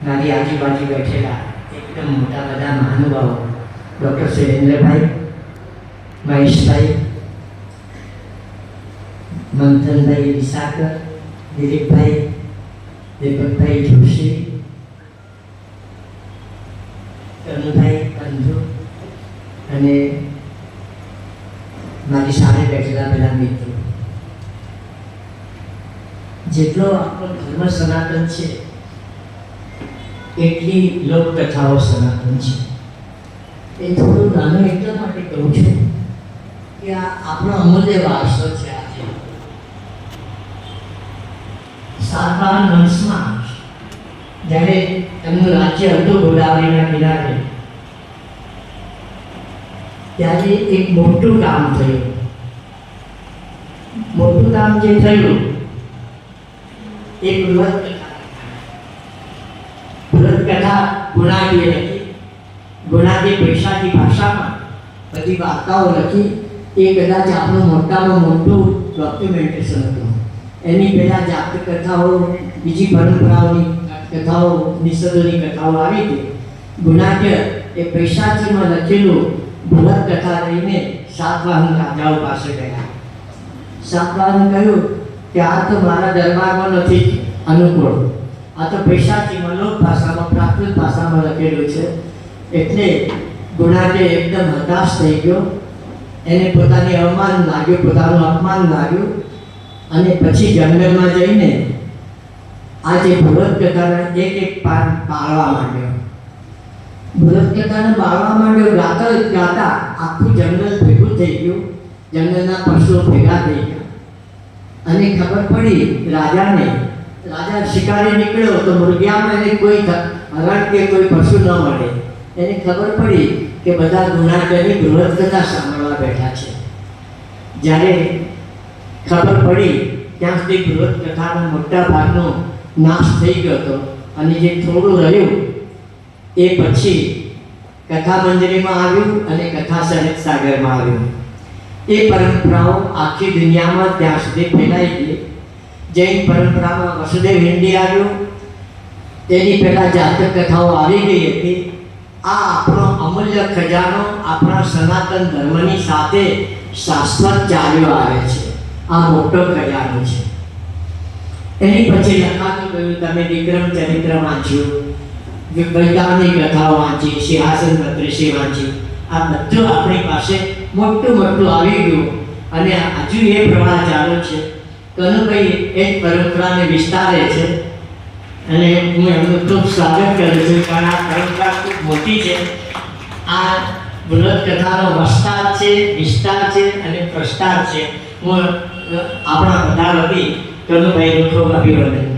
મારી આજુબાજુ બેઠેલા એકદમ મોટા બધા મહાનુભાવો ડૉક્ટર સુરેન્દ્રભાઈ, મહેશભાઈ, મંથનભાઈ વિશાકર, દિલીપભાઈ, દીપકભાઈ જોશી, કનુભાઈ કંધુ અને મારી સામે બેઠેલા બધા મિત્રો, જેટલો આપણો ધર્મ સનાતન છે એટલી લોકકથાઓ સનાતન છે. એ થોડું નાનું એટલા માટે કહું છું કે આ આપણો અમૂલ્ય વારસો છે. આજે સાતવાહન વંશમાં જ્યારે એમનું રાજ્ય હતું ગોદાવરીના કિનારે, ત્યારે એક મોટું કામ થયું. મોટું કામ જે થયું એ બૃહદ કથા ગુણાદીએ લખી. ગુણાદી પૈસાની ભાષામાં બધી વાર્તાઓ લખી. એ કદાચ આપણું મોટામાં મોટું ડોક્યુમેન્ટેશન હતું. એની પહેલાં જાત કથાઓ, બીજી પરંપરાઓની કથાઓ, નિષદોની કથાઓ આવી હતી. ગુણાદ્ય એ પૈસાચીમાં લખેલું બૃહદ કથા લઈને સાતવાહન રાજાઓ પાસે ગયા. સાતવાહન કહ્યું કે આ તો મારા દરબારમાં નથી અનુકૂળ, આ તો પૈસાચીમાં લોક ભાષામાં, પ્રાકૃત ભાષામાં લખેલું છે. એટલે ગુણાદ્ય એકદમ હતાશ થઈ ગયો. એને પોતાને અવમાન લાગ્યું, પોતાનું અપમાન લાગ્યું અને પછી જંગલમાં જઈને આ જે બૃહદ કથાના એક એક પાન બાળવા માંડ્યો. બૃહદ કથાને બાળવા માંડ્યો. ગાતા ગાતા આખું જંગલ ભેગું થઈ ગયું. જંગલના પશુઓ ભેગા થઈ ગયા અને ખબર પડી રાજાને. રાજા શિકારે નીકળ્યો તો મૃગયામાં એને કોઈ હરણ કે કોઈ પશુ ન મળે. એને ખબર પડી કે બધા ગુણાદ્યની બૃહદ કથા સાંભળવા બેઠા છે. જ્યારે ખબર પડી ત્યાં સુધી બૃહદ કથાનો મોટા ભાગનો નાશ થઈ ગયો હતો અને જે થોડું રહ્યું એ પછી કથા મંજરીમાં આવ્યું અને કથા સહિત સાગરમાં આવ્યું. એ પરંપરાઓ આખી દુનિયામાં ત્યાં સુધી ફેલાઈ ગઈ. જૈન પરંપરામાં વસુદેવ હિન્દી આવ્યું, તેની પહેલાં જાતક કથાઓ આવી ગઈ હતી. આ આપણો અમૂલ્ય ખજાનો આપણા સનાતન ધર્મની સાથે શાશ્વત ચાલ્યો આવે છે. આ મોટો ખજાનો છે. એની પછી લખાતું ગયું. તમે વિક્રમ ચરિત્ર વાંચ્યું, વૈદાની કથાઓ વાંચી, સિંહાસન બત્રીસી વાંચી. આ બધું આપણી પાસે મોટું મોટું આવી ગયું અને હજુ એ પ્રવાહ ચાલુ છે. કનુભાઈ એ પરંપરાને વિસ્તારે છે અને હું એમનું ખૂબ સ્વાગત કરું છું, કારણ આ પરંપરા ખૂબ મોટી છે. આ બૃહદ કથાનો વિસ્તાર છે અને પ્રસ્તાર છે. હું આપણા બધા વતી કનુભાઈનું ખૂબ અભિનંદન.